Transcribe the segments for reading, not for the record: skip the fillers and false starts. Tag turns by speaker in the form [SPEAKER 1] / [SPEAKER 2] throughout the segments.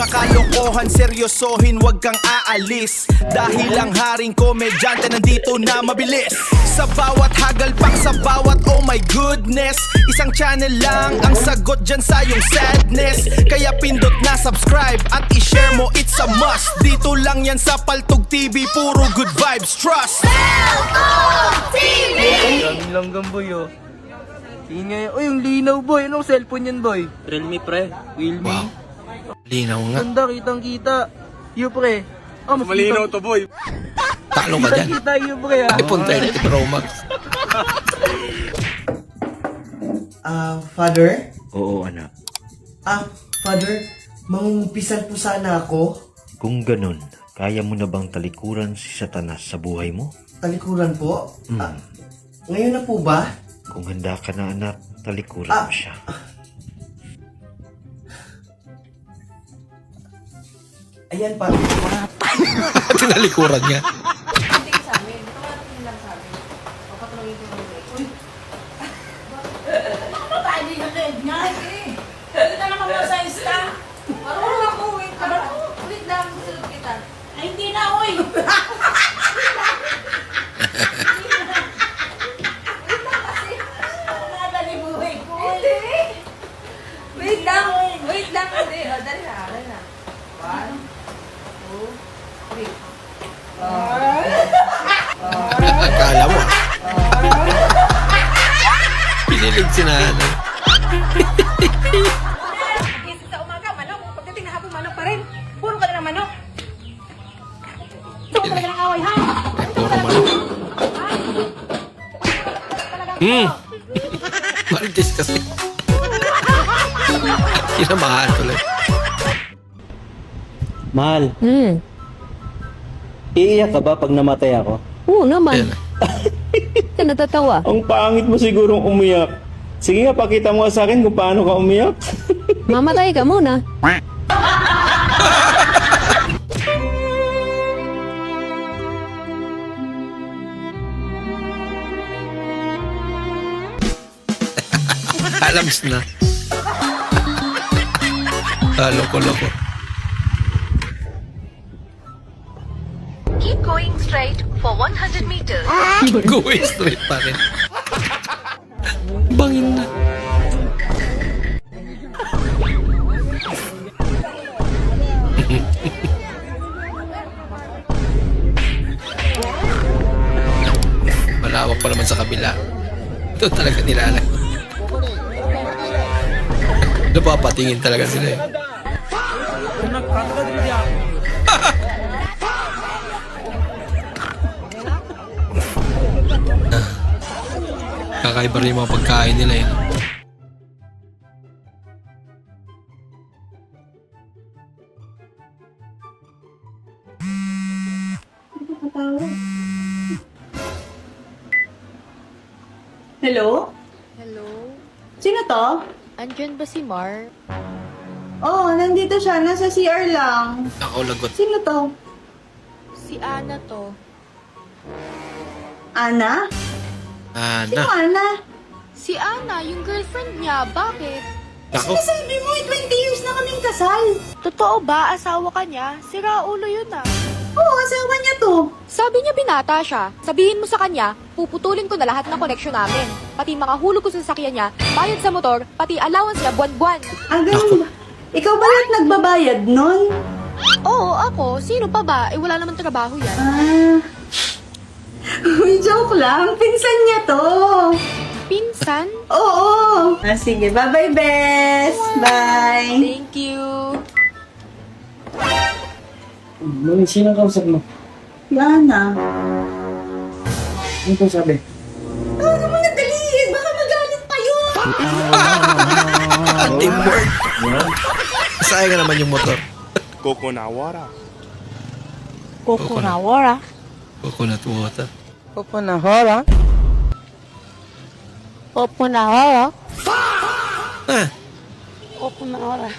[SPEAKER 1] mga kalokohan, seryosohin, wag kang aalis. Dahil ang haring komedyante nandito na mabilis. Sa bawat hagalpak, sa bawat oh my goodness, isang channel lang ang sagot dyan sa iyong sadness. Kaya pindot na subscribe at i-share mo, it's a must. Dito lang yan sa Paltog TV, puro good vibes, trust.
[SPEAKER 2] Paltog TV!
[SPEAKER 3] Daming langgam boy oh. Ingay. Uy, yung linaw boy. Anong cellphone yan boy?
[SPEAKER 4] Realme pre.
[SPEAKER 3] Realme.
[SPEAKER 1] Wow. Linaw nga.
[SPEAKER 3] Ganda, kitang kita. Yo pre. Ah, mas
[SPEAKER 4] Malinaw to boy.
[SPEAKER 1] Talo ka dyan.
[SPEAKER 3] kita yo pre ah.
[SPEAKER 1] iPhone 30 Pro Max.
[SPEAKER 5] Father?
[SPEAKER 6] Oo, anak.
[SPEAKER 5] Father, mangungumpisan po sana ako.
[SPEAKER 6] Kung ganun, kaya mo na bang talikuran si Satanas sa buhay mo?
[SPEAKER 5] Talikuran po? Ngayon na po ba?
[SPEAKER 6] Kung handa ka na, anak, talikuran mo siya.
[SPEAKER 5] Ayan pa.
[SPEAKER 1] Tinalikuran niya.
[SPEAKER 2] Wait lang, hindi. O, dali na. 1, 2, 3.
[SPEAKER 1] Akala mo. Pinilig si nanay.
[SPEAKER 2] Gising sa umaga, manok. Pagdating na hapon, manok pa rin. Puro ka na ng manok. Ito ka talaga ng away, ha?
[SPEAKER 1] Puro manok. Marites kasi. Kinamahan tuloy.
[SPEAKER 7] Mahal, iiyak ka ba pag namatay ako?
[SPEAKER 8] Oo naman.
[SPEAKER 1] Ayan.
[SPEAKER 8] Ka natatawa.
[SPEAKER 7] Ang pangit mo sigurong umiyak. Sige nga, pakita mo sa akin kung paano ka umiyak.
[SPEAKER 8] Mamatay ka muna.
[SPEAKER 1] Alams na. Loko-loko.
[SPEAKER 9] Keep going straight for 100 meters.
[SPEAKER 1] Going straight pa rin. Bangin na. Malawak pa naman sa kabila. Ito talaga nilalang. Napapatingin talaga sila eh. Kakaiba rin yung mga pagkain nila eh.
[SPEAKER 10] Hello?
[SPEAKER 11] Hello?
[SPEAKER 10] Sino to?
[SPEAKER 11] Andyan ba si Mar?
[SPEAKER 10] Oh, nandito siya. Nasa CR lang.
[SPEAKER 1] Ako lagot.
[SPEAKER 10] Sino to?
[SPEAKER 11] Si Ana to.
[SPEAKER 10] Ana? Sino
[SPEAKER 1] Ana.
[SPEAKER 10] Ana?
[SPEAKER 11] Si Ana, yung girlfriend niya. Bakit?
[SPEAKER 1] Ako.
[SPEAKER 10] Sabi mo, 20 years na kaming kasal.
[SPEAKER 11] Totoo ba? Asawa ka niya? Si Raulo yun ah.
[SPEAKER 10] Oo, asawa niya to.
[SPEAKER 11] Sabi niya binata siya. Sabihin mo sa kanya, puputulin ko na lahat ng koneksyon namin. Pati mga hulog ko sa sasakyan niya, bayad sa motor, pati allowance niya buwan-buwan.
[SPEAKER 10] Ganun ba? Ikaw ba lahat nagbabayad nun?
[SPEAKER 11] Oo, ako. Sino pa ba? Eh wala naman trabaho yan.
[SPEAKER 10] Uy, joke lang. Pinsan niya to.
[SPEAKER 11] Pinsan?
[SPEAKER 10] Oo. Sige, bye-bye, Bes. Bye.
[SPEAKER 11] Thank you.
[SPEAKER 7] Mami, sino ang kausap mo?
[SPEAKER 10] Yana.
[SPEAKER 7] Ano kong sabi?
[SPEAKER 10] Ano mo na dali? Baka magalit pa yun.
[SPEAKER 1] Teamwork. Sayang ka naman yung motor.
[SPEAKER 4] Coconawara.
[SPEAKER 11] Coconawara.
[SPEAKER 1] Coconut water.
[SPEAKER 3] Opo na hora.
[SPEAKER 11] Coconawara.
[SPEAKER 1] Ah,
[SPEAKER 11] Coconawara.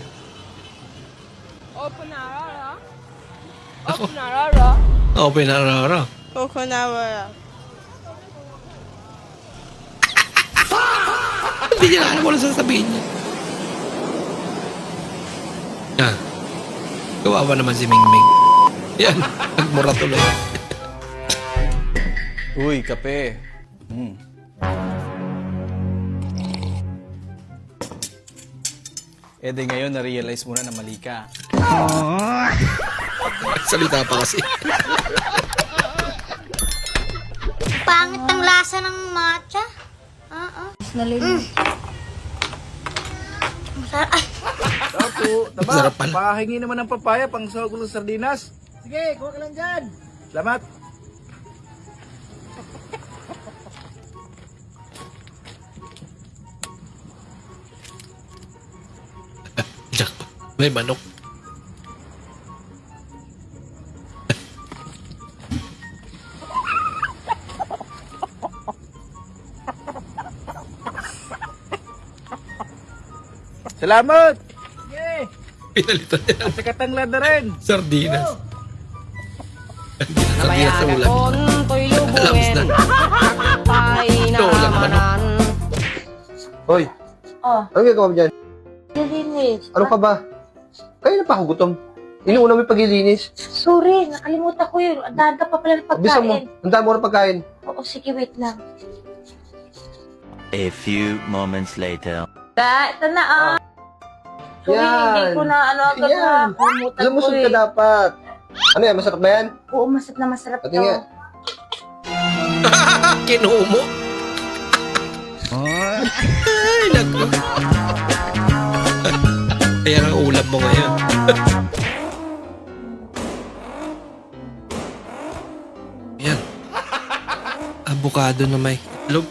[SPEAKER 1] ako. Open na rara.
[SPEAKER 10] Coconawara.
[SPEAKER 1] Hindi niya alam kung ano sasabihin niya. Ah. Kawawa naman si Mingming. Yan, nagmura tuloy.
[SPEAKER 3] Uy, kape. Eh di ngayon, na-realize mo na mali ka.
[SPEAKER 1] Salita pa kasi.
[SPEAKER 9] Pangit ang lasa ng matcha. Masarap. Ay,
[SPEAKER 1] Masarap pala.
[SPEAKER 3] Pahingi naman ng papaya pang sahog ng sardinas. Sige, kuha ka lang dyan. Salamat.
[SPEAKER 1] Jack, may manok.
[SPEAKER 3] Salamat!
[SPEAKER 1] Pinalitan niya ng
[SPEAKER 3] Nakatanglad na rin.
[SPEAKER 1] sardinas. Sardinas sa ulan. Alams na. Ito, walang manok.
[SPEAKER 5] Hoy,
[SPEAKER 10] Oh,
[SPEAKER 5] ano ginagawa mo dyan?
[SPEAKER 10] nilinis.
[SPEAKER 5] Ano ka ba? Kaya na pa ako gutom. Inuuna mo yung paglilinis.
[SPEAKER 10] Sorry, nakalimutan ko yun. Ang daan ka pa pala ng
[SPEAKER 5] Bisa mo,
[SPEAKER 10] pagkain.
[SPEAKER 5] ang dami mo na pagkain.
[SPEAKER 10] Oo, sige, wait lang.
[SPEAKER 6] A few moments later.
[SPEAKER 10] Ito na ah. Sorry,
[SPEAKER 5] Yan.
[SPEAKER 10] hindi ko na ano agad
[SPEAKER 5] Yan.
[SPEAKER 10] na. Nakalimutan ko
[SPEAKER 5] Lumusog ka
[SPEAKER 10] eh.
[SPEAKER 5] dapat. Ano yan, masarap na yan?
[SPEAKER 10] Oo, masarap
[SPEAKER 5] Pati
[SPEAKER 10] to.
[SPEAKER 5] nga.
[SPEAKER 1] Kinumo. Ay, naku. Kaya ang ulam mo ngayon. Yan. Avocado na may itlog.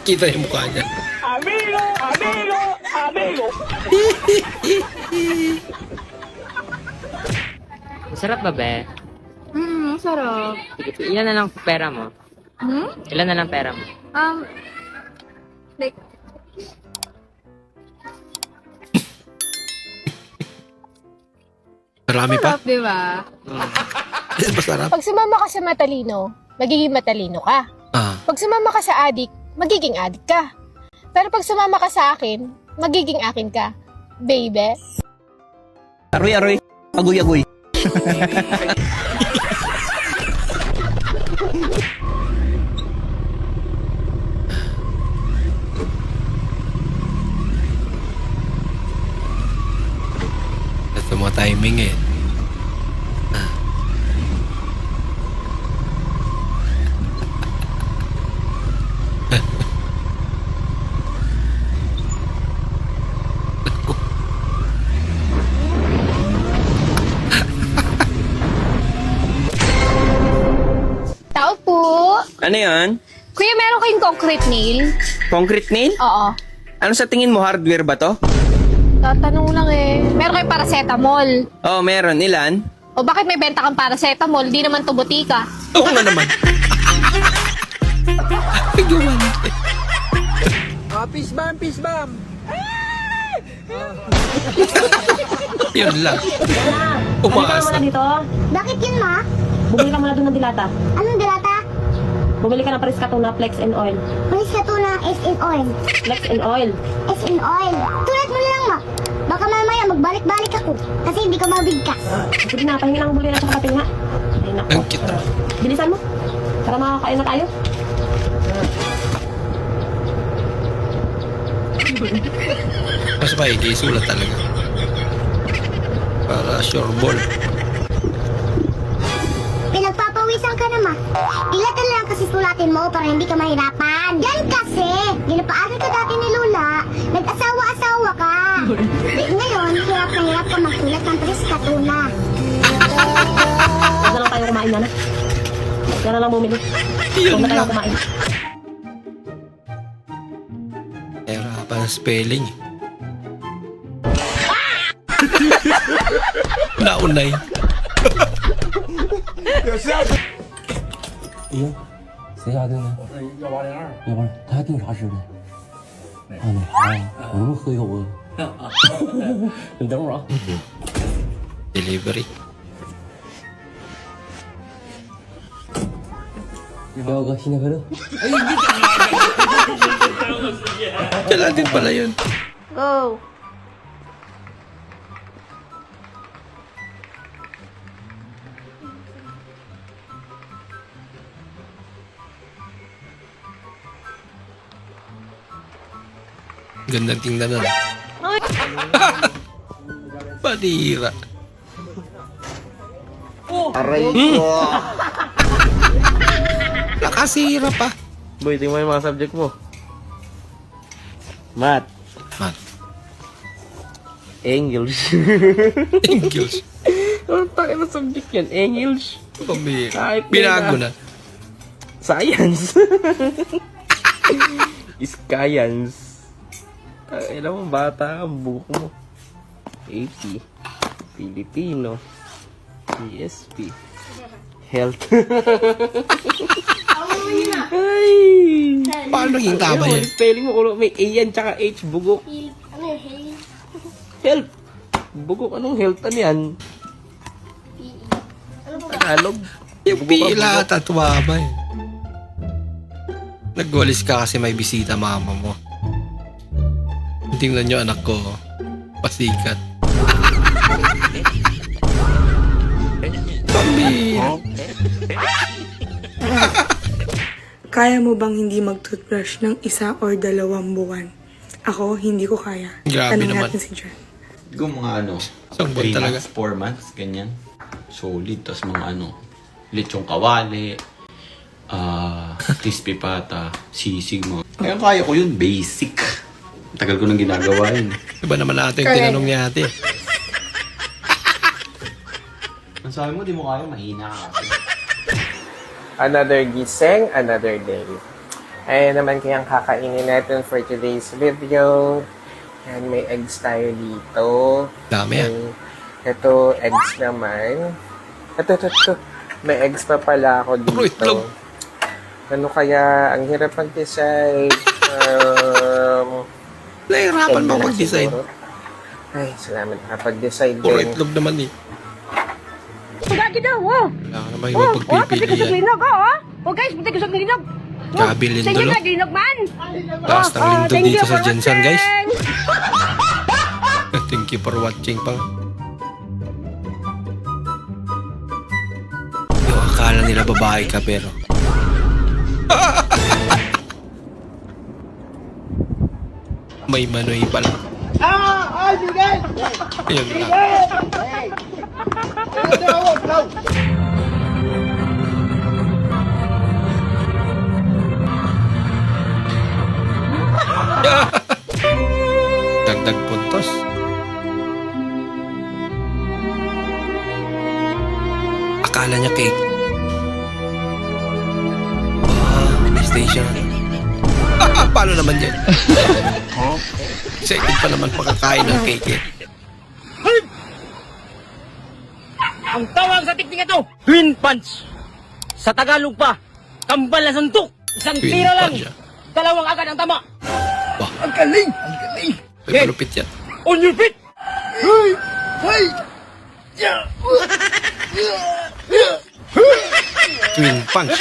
[SPEAKER 1] Kita yung mukha niya.
[SPEAKER 12] Masarap ba, be?
[SPEAKER 11] Sarap.
[SPEAKER 12] Sige, ilan na lang pera mo? Ilan na lang pera mo?
[SPEAKER 11] Like,
[SPEAKER 1] Marami pa.
[SPEAKER 11] di ba?
[SPEAKER 1] Masarap.
[SPEAKER 11] Pag sumama ka sa matalino, magiging matalino ka.
[SPEAKER 1] Ah.
[SPEAKER 11] Pag sumama ka sa adik, magiging adik ka. Pero pag sumama ka sa akin, magiging akin ka. Baby.
[SPEAKER 3] Aroy. Agoy.
[SPEAKER 1] Ito mo timing eh.
[SPEAKER 11] Tao po.
[SPEAKER 3] Ano yan?
[SPEAKER 11] Kuya, meron kayong concrete nail?
[SPEAKER 3] Concrete nail?
[SPEAKER 11] Oo.
[SPEAKER 3] Ano sa tingin mo, hardware ba to?
[SPEAKER 11] Tatanong lang eh. Meron kayong paracetamol.
[SPEAKER 3] Oh, meron. Ilan?
[SPEAKER 11] O bakit may benta kang paracetamol? Di naman to butika.
[SPEAKER 1] Oo nga naman. Bigyan.
[SPEAKER 3] Peace bomb.
[SPEAKER 1] Yun lang. Umaasa.
[SPEAKER 10] dito.
[SPEAKER 9] bakit yun, ma?
[SPEAKER 10] Bumili ka muna doon ng dilata.
[SPEAKER 9] Anong dilata?
[SPEAKER 10] Bumili ka ng Paris-Katuna, Flex and Oil.
[SPEAKER 9] Pulis ka to ng S in oil.
[SPEAKER 10] Flex and Oil.
[SPEAKER 9] S in oil. Tulad mo na lang, ma. Baka mamaya magbalik-balik ako. Kasi hindi ko mabigkas.
[SPEAKER 10] Sige na, pahingi lang buli na sa kapatid nga. Ay, nako.
[SPEAKER 1] Ang cute naman.
[SPEAKER 10] Bilisan mo. Para makakain na tayo.
[SPEAKER 1] Mas maigi, sulat talaga. Para sure ball.
[SPEAKER 9] Pinagpapawisan ka na, ma. Ilatan lang kasi sulatin mo para hindi ka mahirapan. Yan kasi. Ginapaaral ka dati ni Lola. Nag-asawa-asawa ka. Ngayon, hirap na hirap ka magsulat ng Paris-Katuna.
[SPEAKER 10] Huwag na lang tayo kumain, nana. Huwag na lang bumili. Huwag na tayo kumain.
[SPEAKER 1] Era pa ng spelling. Naunay.
[SPEAKER 3] 谁家订的？102，102，他还订啥吃的？啊，奶茶呀，我能不能喝一口啊？你等会儿啊。
[SPEAKER 6] Delivery.
[SPEAKER 3] 彪哥，新年快乐！
[SPEAKER 6] Dala din pala yun.
[SPEAKER 2] Go!
[SPEAKER 6] Gandang tingnan nun. Panira.
[SPEAKER 5] Aray ko.
[SPEAKER 6] Nakasira pa.
[SPEAKER 3] Boy, tingnan mo yung mga subject mo. Math.
[SPEAKER 6] Math.
[SPEAKER 3] English.
[SPEAKER 6] English.
[SPEAKER 3] Ano tayo na subject yan? English.
[SPEAKER 6] Pamira.
[SPEAKER 3] Kahit
[SPEAKER 6] Binago na.
[SPEAKER 3] Science. Science. Alam mo, bata ang buko mo. AP. Filipino. ESP. Health. Ay!
[SPEAKER 6] Paano naging tama
[SPEAKER 3] Ayun,
[SPEAKER 6] yan?
[SPEAKER 3] spelling mo, may A yan, tsaka H, bugok.
[SPEAKER 9] Ano yung health?
[SPEAKER 3] Health. Bugok, anong health? Ano yan? Tagalog.
[SPEAKER 6] Yung pila at atuwaba eh. Nagwalis ka kasi may bisita mama mo. Tingnan nyo anak ko. Pasikat. Pambira.
[SPEAKER 2] Kaya mo bang hindi mag-toothbrush ng 1 or 2 buwan? Ako, hindi ko kaya.
[SPEAKER 6] Grabe
[SPEAKER 2] Tanong
[SPEAKER 6] naman.
[SPEAKER 2] natin si John.
[SPEAKER 5] Yung mga ano,
[SPEAKER 6] Isang buwan
[SPEAKER 5] 3
[SPEAKER 6] talaga.
[SPEAKER 5] months, 4 months, ganyan. Solid. Tapos mga ano, lechong kawali, crispy pata, sisig mo. Kaya ko yun, basic. Tagal ko nang ginagawa yun.
[SPEAKER 6] Iba naman natin yung tinanong niya ate.
[SPEAKER 5] Ang sabi mo, di mo kaya, mahina ka kasi.
[SPEAKER 3] Another gising, another day. Ayan naman kayang kakainin natin for today's video. Ayan, may eggs tayo dito.
[SPEAKER 6] Dami yan.
[SPEAKER 3] Ito, eggs naman. Ito. May eggs pa pala ako
[SPEAKER 6] Puro
[SPEAKER 3] dito.
[SPEAKER 6] itlog.
[SPEAKER 3] Ano kaya? Ang hirap mag-decide.
[SPEAKER 6] Nahihirapan
[SPEAKER 3] egg
[SPEAKER 6] ba
[SPEAKER 3] na lang
[SPEAKER 6] mag-decide?
[SPEAKER 3] siguro. Ay, salamat nakapag-decide
[SPEAKER 6] Puro
[SPEAKER 3] din.
[SPEAKER 6] itlog naman eh.
[SPEAKER 2] Pagkaki daw, oh!
[SPEAKER 6] Wala ka naman yung pagpipili yan.
[SPEAKER 2] linog, oh! Oh guys, pati kusog ng linog!
[SPEAKER 6] Gabi Lindolo.
[SPEAKER 2] linog man!
[SPEAKER 6] Taas ng lindol dito sa Jensen guys. Thank you for watching pang. Yung akala nila babae ka pero. May manoy pala. Ayun lang. Dagdag puntos. Akala niya cake. PlayStation. Paano naman yan? Excited pa naman pakakain ng cake eh.
[SPEAKER 12] Ang tawag sa teknika to, twin punch. Sa Tagalog pa, kambal na suntok. Isang
[SPEAKER 6] Twin
[SPEAKER 12] tira lang.
[SPEAKER 6] punch, ah.
[SPEAKER 12] Dalawang agad ang tama.
[SPEAKER 6] Wah,
[SPEAKER 12] Ang galing! Ang galing!
[SPEAKER 6] may malupit yan.
[SPEAKER 12] On your feet!
[SPEAKER 6] Twin punch.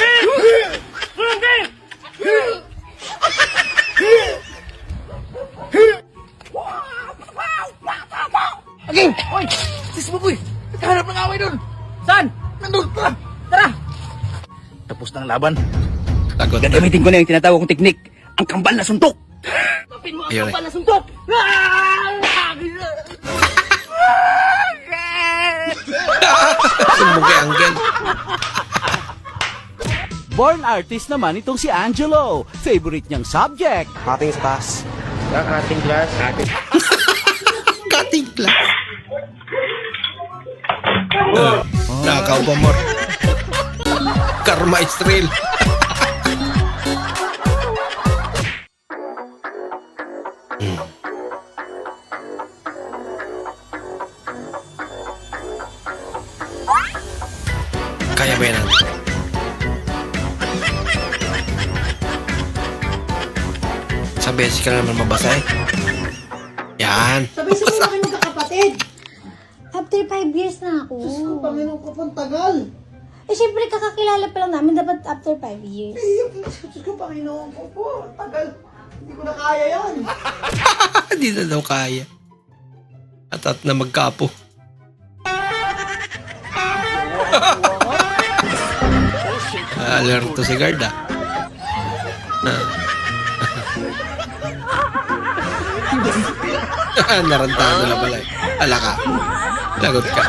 [SPEAKER 12] Aging! Oy! Sis mo boy! Nagkahanap ng away doon! Saan? Nandun! Tara! Tara! Tapos na ang laban.
[SPEAKER 6] Lagot na.
[SPEAKER 12] Gagamitin ko na yung tinatawag kong teknik. Ang kambal na suntok! Tapin mo ang
[SPEAKER 6] Ayun,
[SPEAKER 12] kambal na suntok!
[SPEAKER 6] Sumbong kay Angel.
[SPEAKER 1] Born artist naman itong si Angelo. Favorite niyang subject.
[SPEAKER 3] Ating class. Ang ating class.
[SPEAKER 6] Cutting class. Nakaw pa more. Karma is real. Kaya ba yan?
[SPEAKER 1] Sa beses ka naman mabasa eh. Yan.
[SPEAKER 2] Sabay sa mga kami magkakapatid.
[SPEAKER 9] After 5 years na ako.
[SPEAKER 2] Diyos ko, Panginoon ko pang tagal.
[SPEAKER 9] Eh, syempre, kakakilala pa lang namin. Dapat after 5 years.
[SPEAKER 2] Diyos ko, Panginoon ko po. Tagal. Hindi ko na kaya yan.
[SPEAKER 1] Hindi na daw kaya. At na magkapo. Alerto si guard ah. Narantado na pala eh. Ala ka. Lagot ka.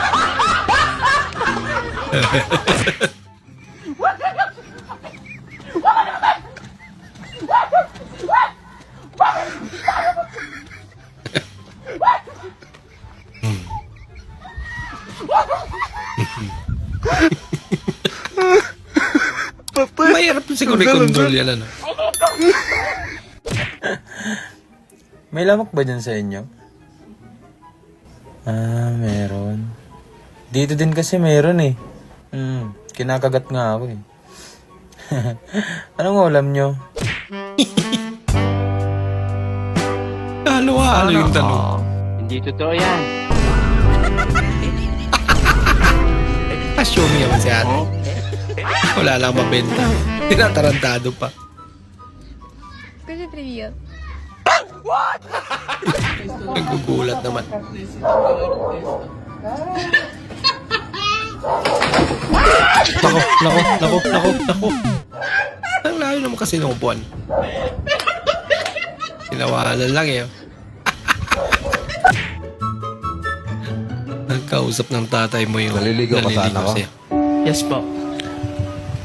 [SPEAKER 1] Mahirap siguro i-control yan ano.
[SPEAKER 12] May lamok ba dyan sa inyo? Ah, meron. Dito din kasi meron eh. Kinakagat nga ako eh. Anong ulam nyo?
[SPEAKER 1] Halo-halo yung tanong.
[SPEAKER 12] Hindi totoo yan.
[SPEAKER 1] Assume yaman si ate. Wala lang mabenta. Tinatarantado pa.
[SPEAKER 11] Kasi trivia.
[SPEAKER 1] Nagugulat naman. Nako. Ang layo naman kasi ng upuan. Tinawalan lang eh. Nagkausap ng tatay mo yung
[SPEAKER 6] Naliligaw ka sa anak ko?
[SPEAKER 1] sa'yo.
[SPEAKER 12] Yes po.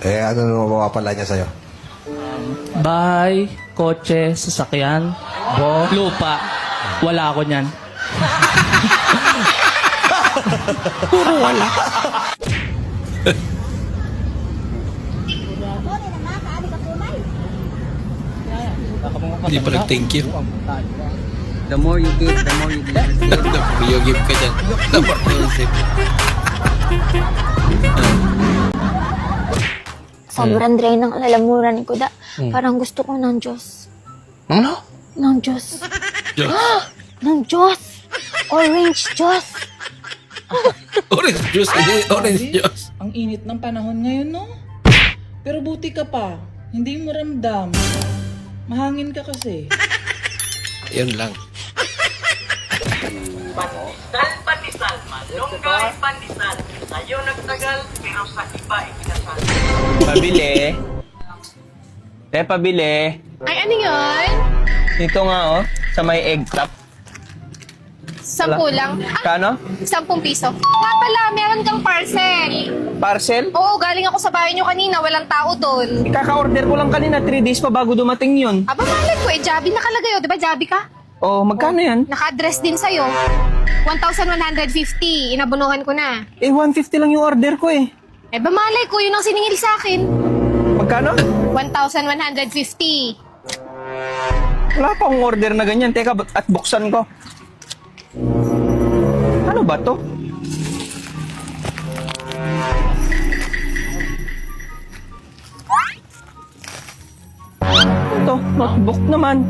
[SPEAKER 6] Eh, ano naman mawapala niya sa'yo?
[SPEAKER 12] Bahay, kotse, sasakyan, lupa. Wala ako niyan.
[SPEAKER 1] Puro wala. Hindi pa nag-thank you.
[SPEAKER 12] The more you give, the more you give.
[SPEAKER 1] The more you give ka dyan. The more you receive.
[SPEAKER 9] Sobrang drain ng lalamuran ko da. Parang gusto ko ng Diyos.
[SPEAKER 1] Ano?
[SPEAKER 9] Ng Diyos.
[SPEAKER 1] Diyos.
[SPEAKER 9] Ng Diyos. Orange Diyos.
[SPEAKER 1] Orange juice. Orange juice.
[SPEAKER 10] Ang init ng panahon ngayon, no? Pero buti ka pa. Hindi mo ramdam. Mahangin ka kasi.
[SPEAKER 1] Yun lang.
[SPEAKER 12] Pabili. Pabili.
[SPEAKER 11] Ay, ano yun?
[SPEAKER 12] Dito nga oh, sa may egg top.
[SPEAKER 11] 10 lang.
[SPEAKER 12] Kano?
[SPEAKER 11] 10 piso. Nga pala, meron kang parcel.
[SPEAKER 12] Parcel?
[SPEAKER 11] Oo, galing ako sa bahay nyo kanina. Walang tao doon.
[SPEAKER 12] Kaka-order ko lang kanina, 3 days pa bago dumating yun.
[SPEAKER 11] Aba, malay ko eh. Jabi nakalagay o. Diba Jabi ka?
[SPEAKER 12] Oh, magkano yan?
[SPEAKER 11] Naka-address din sa'yo. 1,150. Inabunuhan ko na.
[SPEAKER 12] Eh, 150 lang yung order ko eh.
[SPEAKER 11] Eh, ba malay ko. Yun ang siningil sa akin.
[SPEAKER 12] Magkano?
[SPEAKER 11] 1,150.
[SPEAKER 12] Wala pa akong order na ganyan. Teka, at buksan ko. Ano ba to? Ito, notebook naman.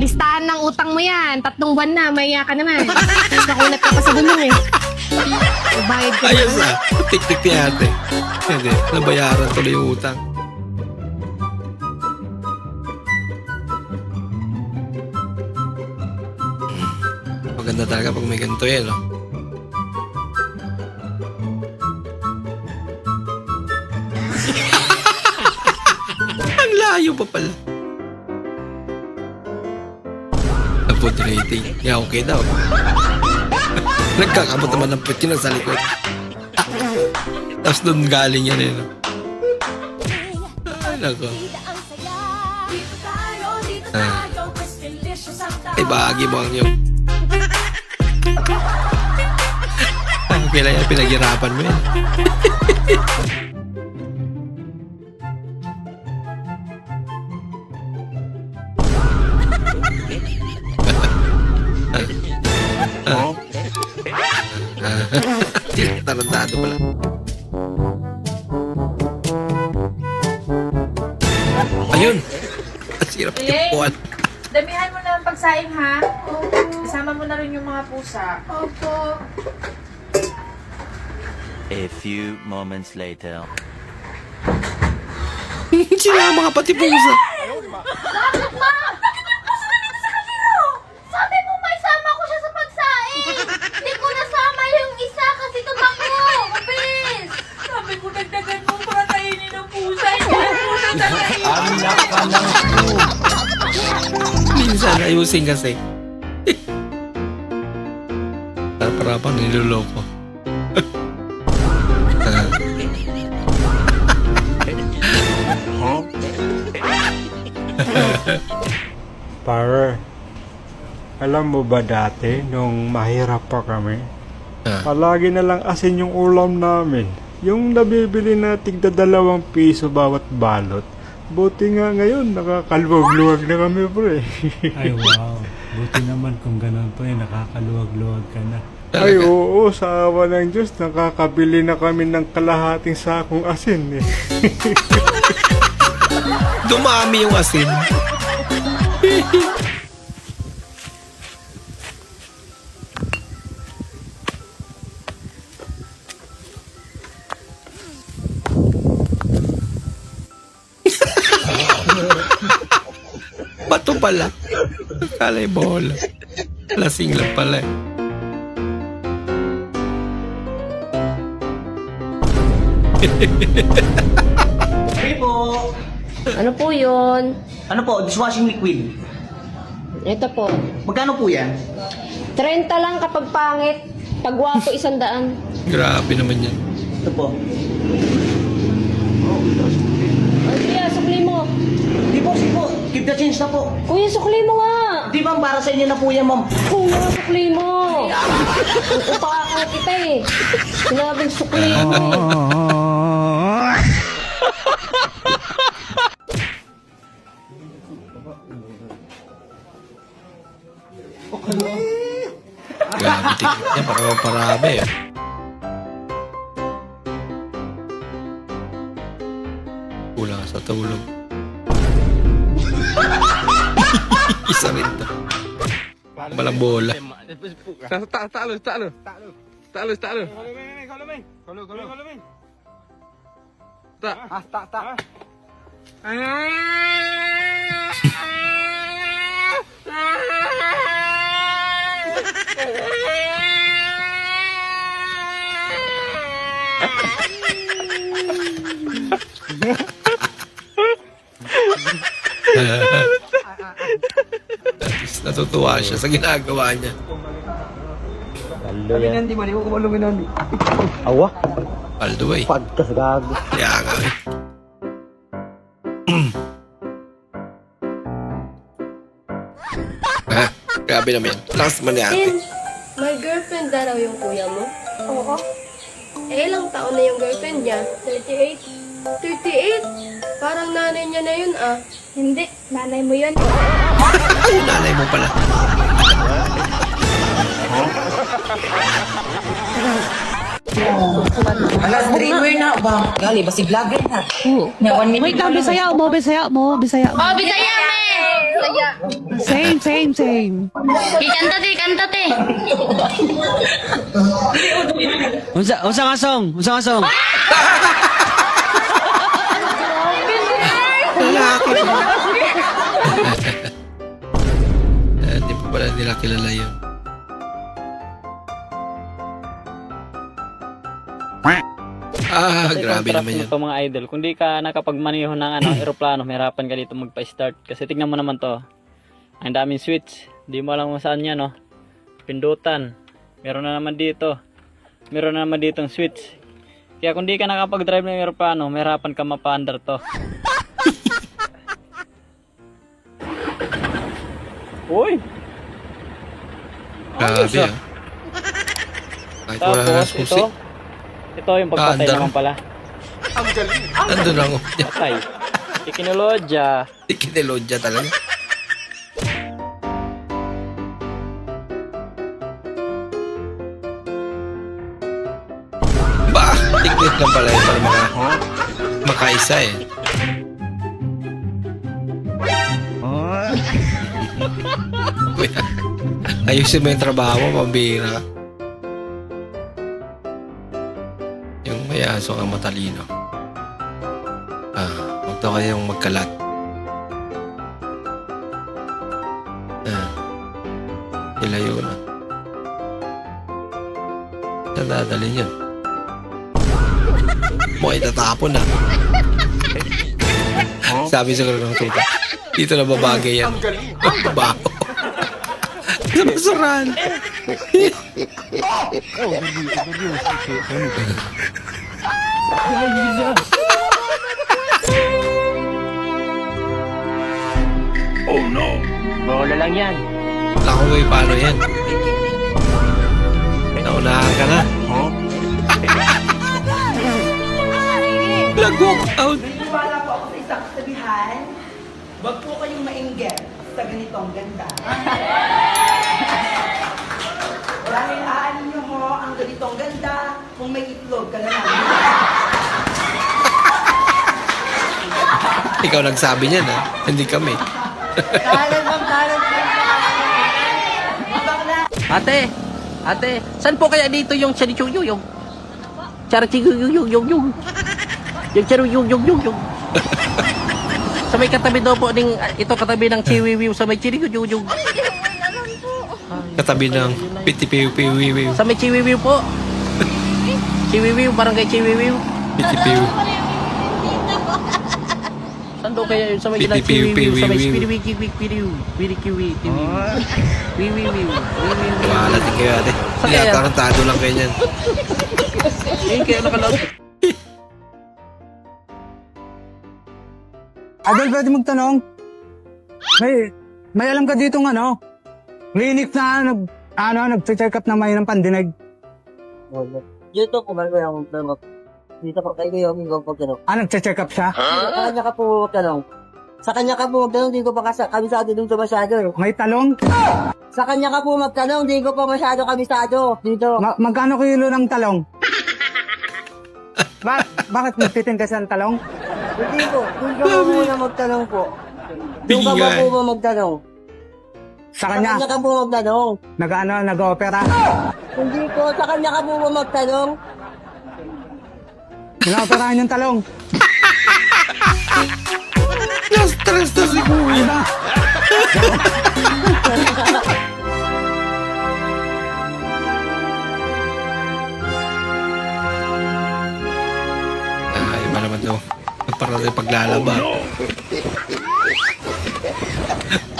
[SPEAKER 11] Listahan ng utang mo yan. 3 buwan na. Maya ka naman. Nakunat ka pa sa gulong eh. Bayad ka
[SPEAKER 1] Ayos
[SPEAKER 11] na.
[SPEAKER 1] ah. Tik-tik ni ate. Hindi. Nabayaran tuloy yung utang. Maganda talaga pag may ganito eh, no? Ang layo pa pala. Food rating. Yeah, okay daw. Nagkakamot naman ng puti na sa likod. Tapos doon galing yan eh, no? Ay, nako. Ay, bahagi mo ang yung... Pila yan, pinaghirapan mo yan. Tarantado pala. Ay, yun. Masirap tipuan.
[SPEAKER 2] Damihan mo na ang pagsaing, ha? Kasama mo na rin yung mga pusa. Opo.
[SPEAKER 6] A few moments later.
[SPEAKER 1] Sinama ka pati pusa.
[SPEAKER 9] Bakit, ma? Bakit ang puso nandito sa kaliyo? Sabi mo may sama ko siya sa pagsaing. Hindi ko nasama yung isa kasi tumakbo. Mabilis.
[SPEAKER 2] Sabi ko, dagdagan mo para kainin ng pusa. Hindi yung pusa tatayin.
[SPEAKER 1] Minsan ayusin kasi. Para pang niloloko.
[SPEAKER 7] Pare, alam mo ba dati, nung mahirap pa kami, palagi na lang asin yung ulam namin. Yung nabibili na tigda 2 piso bawat balot. Buti nga ngayon, nakakaluwag-luwag na kami, pre.
[SPEAKER 6] Ay wow, buti naman kung ganun po nakakaluwag-luwag ka na.
[SPEAKER 7] Ay oo, sa awa ng Diyos, nakakabili na kami ng kalahating sakong asin eh.
[SPEAKER 1] Dumami yung asin. Bato pala. Kalay bola. Lasing lang pala eh.
[SPEAKER 8] Ano po yun?
[SPEAKER 12] Ano po, dishwashing liquid.
[SPEAKER 8] Ito po.
[SPEAKER 12] Magkano po yan?
[SPEAKER 8] 30 lang kapag pangit. Pag wapo, 100.
[SPEAKER 1] Grabe naman yan.
[SPEAKER 12] Ito po.
[SPEAKER 8] Ay, kuya, sukli mo.
[SPEAKER 12] Di po, sige po. Keep the change na po.
[SPEAKER 8] Kuya, sukli mo nga.
[SPEAKER 12] Di ma'am, para sa inyo na po yan, ma'am.
[SPEAKER 8] Kuya, sukli mo. Upakan kita eh. Sinabing sukli mo eh.
[SPEAKER 1] Grabe tingin niya. Parami eh. Kulang sa tulog. Isa rin to. Balang bola. Natutuwa siya sa ginagawa niya. Paldo eh.
[SPEAKER 12] Pagkas gago.
[SPEAKER 1] Kaya nga eh. Grabe naman yan. Lakas naman ni ate.
[SPEAKER 9] May girlfriend na raw yung kuya mo? Oo. Eh, ilang taon na yung girlfriend niya? 38. 38? Parang nanay niya na yun ah. Hindi, nanay mo yun.
[SPEAKER 1] Ay, nanay mo pala.
[SPEAKER 10] Alas, streamer na ba? Gali, basi vlogger na.
[SPEAKER 8] Wait lang, Bisaya mo.
[SPEAKER 9] Oh, Bisaya me! Bisaya.
[SPEAKER 8] Same.
[SPEAKER 9] Kantate.
[SPEAKER 12] Unsa nga song?
[SPEAKER 1] Hindi pa pala nila kilala yun. Grabe naman yun.
[SPEAKER 12] Ito mga idol, kung di ka nakapagmaneho ng aeroplano, mahirapan ka dito magpa-start. Kasi tingnan mo naman to. Ang daming switch. Di mo alam kung saan yan, no? Pindutan. Meron na naman dito. Meron na naman ditong switch. Kaya kung di ka nakapag-drive ng aeroplano, mahirapan ka mapa-under to. Uy!
[SPEAKER 1] Grabe ah. Kahit wala na
[SPEAKER 12] Tapos
[SPEAKER 1] susi.
[SPEAKER 12] ito yung pagpatay
[SPEAKER 1] Under.
[SPEAKER 12] naman pala.
[SPEAKER 1] Nandun ako.
[SPEAKER 12] Patay. Ikinolodya.
[SPEAKER 1] Ikinelodya talaga. Ba! Tiklit lang pala yun para makaisa eh.
[SPEAKER 13] Ayusin mo yung trabaho mo, pambira ka. Yung may aso kang matalino. Huwag daw kayong magkalat. Ilayo na. Saan dadalhin yun? Mukhang itatapon na. Sabi sa ng tuta, dito na babagay yan. Baho. Sa basuran.
[SPEAKER 12] Oh no! Bola lang yan.
[SPEAKER 13] Ako may paano yan? Naunahan ka na. Nag-walk out.
[SPEAKER 2] Wala po ako sa isang sabihan. Wag po kayong mainggit sa ganitong ganda. Dahil aanin niyo ho ang ganitong ganda kung may itlog ka na lang.
[SPEAKER 13] Ikaw nagsabi niyan, ha? Hindi kami.
[SPEAKER 12] Ate, saan po kaya dito yung charichuyuyong? Charichuyuyong. Yung charichuyuyong. Sa may katabi daw po ning ito katabi ng chiwiwiw sa may charichuyuyong.
[SPEAKER 13] Katabi ng piti-piw-piw-wiw.
[SPEAKER 12] Sa may chiwiwiw po. Chiwiwiw, barangay chiwiwiw.
[SPEAKER 13] Piti-piw.
[SPEAKER 12] Saan daw kaya yun? Sa may
[SPEAKER 13] Piti-piw-piw-wiw.
[SPEAKER 12] sa may spiriwikiwikiwiw. Wiwiwiw.
[SPEAKER 13] Wala din kayo, ate. Tinatarantado lang kayo niyan.
[SPEAKER 12] Yung kaya nakalag.
[SPEAKER 7] Adol, pwede magtanong? May alam ka ditong clinic na nag-check up na may ng pandinig.
[SPEAKER 8] Dito po ba yung dito po kayo yung magtanong?
[SPEAKER 7] Nag-check up siya?
[SPEAKER 8] Sa kanya ka po magtanong. Sa kanya ka po magtanong, di ko pa kabisado dito masyado.
[SPEAKER 7] May talong?
[SPEAKER 8] Sa kanya ka po magtanong, di ko pa masyado kabisado dito.
[SPEAKER 7] Magkano kilo ng talong? Bakit nagtitinda siya ng talong?
[SPEAKER 8] Hindi po, doon ka po muna magtanong po. Doon ka
[SPEAKER 13] Bigan.
[SPEAKER 8] po magtanong.
[SPEAKER 7] Sa kanya?
[SPEAKER 8] Sa kanya ka po magtanong.
[SPEAKER 7] Nag-opera?
[SPEAKER 8] Hindi po, sa kanya ka po magtanong.
[SPEAKER 7] Pinaoperahan yung talong?
[SPEAKER 13] Na-stress na si Kuya. Iba naman to. Para sa paglalaba.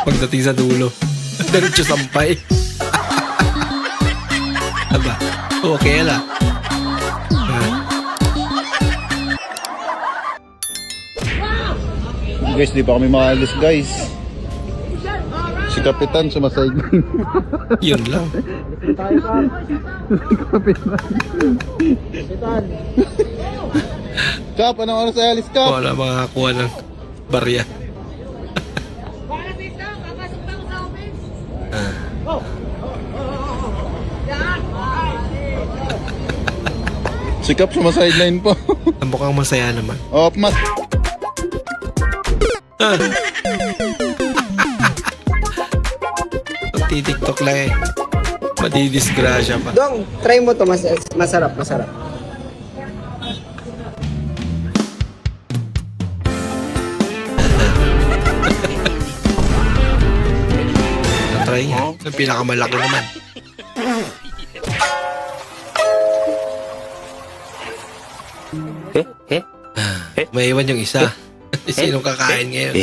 [SPEAKER 13] Pagdating sa dulo, diretso sampay. Aba, okay lang.
[SPEAKER 4] Guys, di pa kami maalis guys. Si Kapitan sumasayag.
[SPEAKER 13] Yun lang.
[SPEAKER 4] Kap, anong oras ay alis Kap?
[SPEAKER 13] Wala makakakuha ng barya.
[SPEAKER 4] Si Kap sumasideline po.
[SPEAKER 13] Mukhang masaya naman.
[SPEAKER 4] Mas
[SPEAKER 13] Pagtitiktok lang eh. Madidisgrasya pa.
[SPEAKER 3] Dong, try mo to. Masarap.
[SPEAKER 13] Try nga. Yung pinakamalaki naman. May iwan yung isa. Sinong kakain ngayon?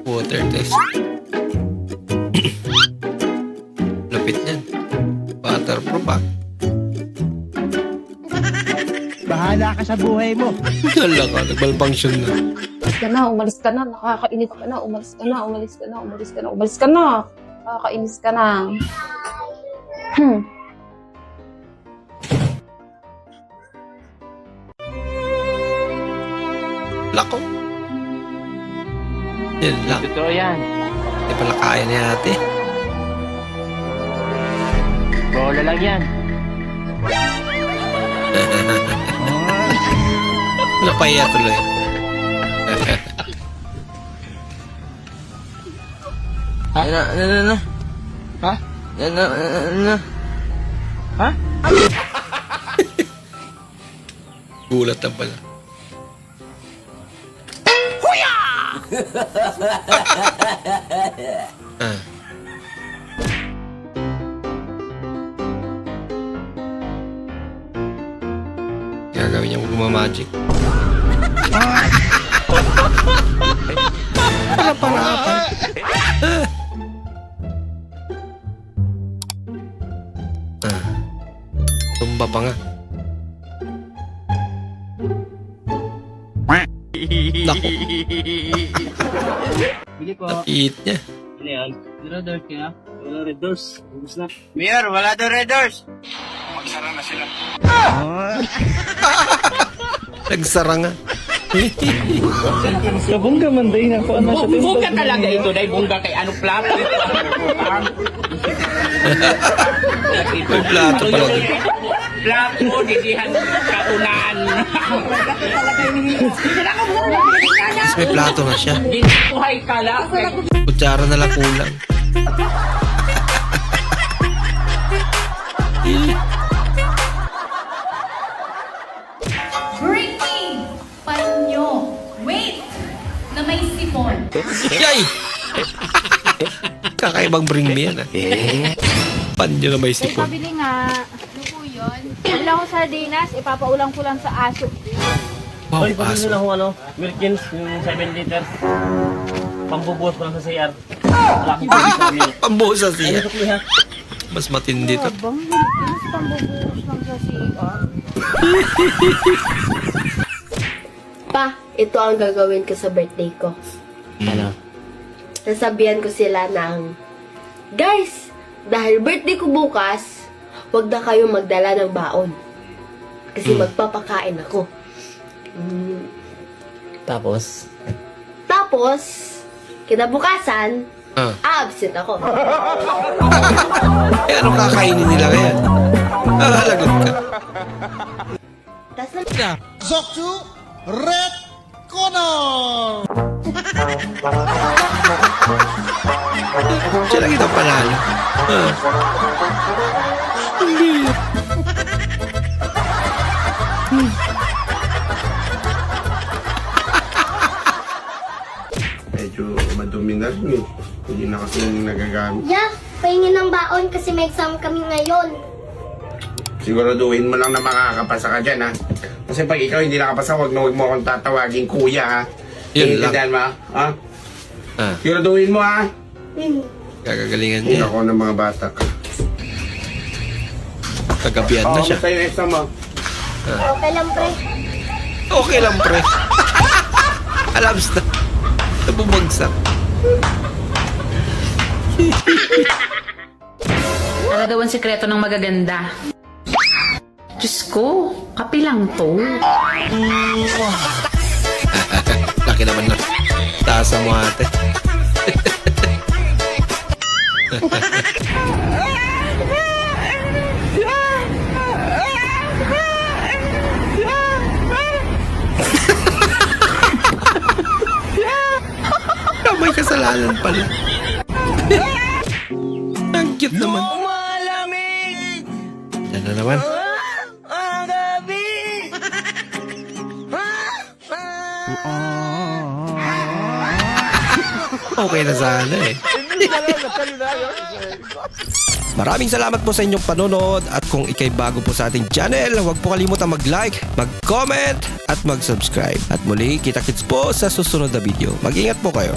[SPEAKER 13] Water test. Lapit niyan. Waterproof ah.
[SPEAKER 3] bahala ka sa buhay mo.
[SPEAKER 13] Wala ka, nagmalfunction na.
[SPEAKER 8] Umalis ka na, nakakainis ka na, umalis ka na. Nakakainis ka na.
[SPEAKER 13] Lako. Yan lang.
[SPEAKER 12] Totoo yan.
[SPEAKER 13] Hindi pala kaya ni ate.
[SPEAKER 12] Bola lang yan.
[SPEAKER 13] Napaya tuloy.
[SPEAKER 12] Ha? Ha? Ha?
[SPEAKER 13] Gulat na pala. Ah. Gagawin niya magmamagic. Para-parapan. Tumba pa nga. Naku.
[SPEAKER 12] Bili po.
[SPEAKER 13] Napit niya.
[SPEAKER 12] Ano yan? Red doors kaya? Wala red doors. Ubus na. Mayor, wala daw red doors. Magsara na sila.
[SPEAKER 13] Nagsara nga.
[SPEAKER 12] Kabungga man day na ko.
[SPEAKER 10] Bungga talaga ito, day. Bungga kay ano plato.
[SPEAKER 13] May plato pala doon.
[SPEAKER 10] Plato, didihan kaunaan.
[SPEAKER 13] Tapos may plato na siya.
[SPEAKER 10] Gintuhay ka lang.
[SPEAKER 13] Kutsara na lang kulang.
[SPEAKER 2] Breaking! Panyo! Wait! Na may sipon.
[SPEAKER 13] Yay! Kakaibang bring me yan ah. Panyo na may sipon.
[SPEAKER 11] Pabili nga. Ano po yun? Wala ko sardinas, ipapaulang ko lang sa aso.
[SPEAKER 13] Wow,
[SPEAKER 12] Oy, pabili
[SPEAKER 13] aso.
[SPEAKER 12] na ako ano, Milkins, yung 7 liter. Pambubuhos ko lang sa CR. Wala akong pabili sa amin.
[SPEAKER 13] Pambuhos sa siya.
[SPEAKER 12] Ano ha?
[SPEAKER 13] Mas matindi to.
[SPEAKER 11] Bang, mas pambubuhos lang sa CR.
[SPEAKER 8] Pa, ito ang gagawin ko sa birthday ko.
[SPEAKER 12] Ano?
[SPEAKER 8] Nasabihan ko sila ng, guys, dahil birthday ko bukas, wag na kayo magdala ng baon. Kasi magpapakain ako.
[SPEAKER 12] Tapos?
[SPEAKER 8] Tapos, kinabukasan,
[SPEAKER 13] Ah.
[SPEAKER 8] absent ako.
[SPEAKER 13] Eh, anong kakainin nila kaya? Halagot ka.
[SPEAKER 8] Tapos
[SPEAKER 4] Zokchu Red Corner!
[SPEAKER 13] Siya lang itong panalo. Ah.
[SPEAKER 3] Medyo madumi na rin eh. Hindi na kasi nagagamit.
[SPEAKER 9] Yeah, pahingin ng baon kasi may exam kami ngayon.
[SPEAKER 3] Siguraduhin mo lang na makakapasa ka dyan ha. Kasi pag ikaw hindi nakapasa, huwag mo akong tatawagin kuya ha.
[SPEAKER 13] Yun lang.
[SPEAKER 3] Iintindihan mo ha?
[SPEAKER 13] Ah.
[SPEAKER 3] Siguraduhin mo ha.
[SPEAKER 13] Gagagalingan
[SPEAKER 3] Hindi
[SPEAKER 13] niya.
[SPEAKER 3] ako ng mga bata ka.
[SPEAKER 13] Kagabihan na siya.
[SPEAKER 3] Kamusta yung exam mo?
[SPEAKER 9] Okay lang, pre.
[SPEAKER 13] Okay lang, pre. Alams na. Nabumagsak.
[SPEAKER 10] Ano daw ang sikreto ng magaganda? Diyos ko, kape lang to.
[SPEAKER 13] Laki naman na. Taasa mo ate. May kasalanan pala. Ang cute naman.
[SPEAKER 10] Malamig!
[SPEAKER 13] Yan na naman.
[SPEAKER 10] Ang gabi!
[SPEAKER 13] Okay na sana eh. Maraming salamat po sa inyong panonood at kung ikay bago po sa ating channel, huwag po kalimutang mag-like, mag-comment at mag-subscribe. At muli, kita-kits po sa susunod na video. Mag-ingat po kayo.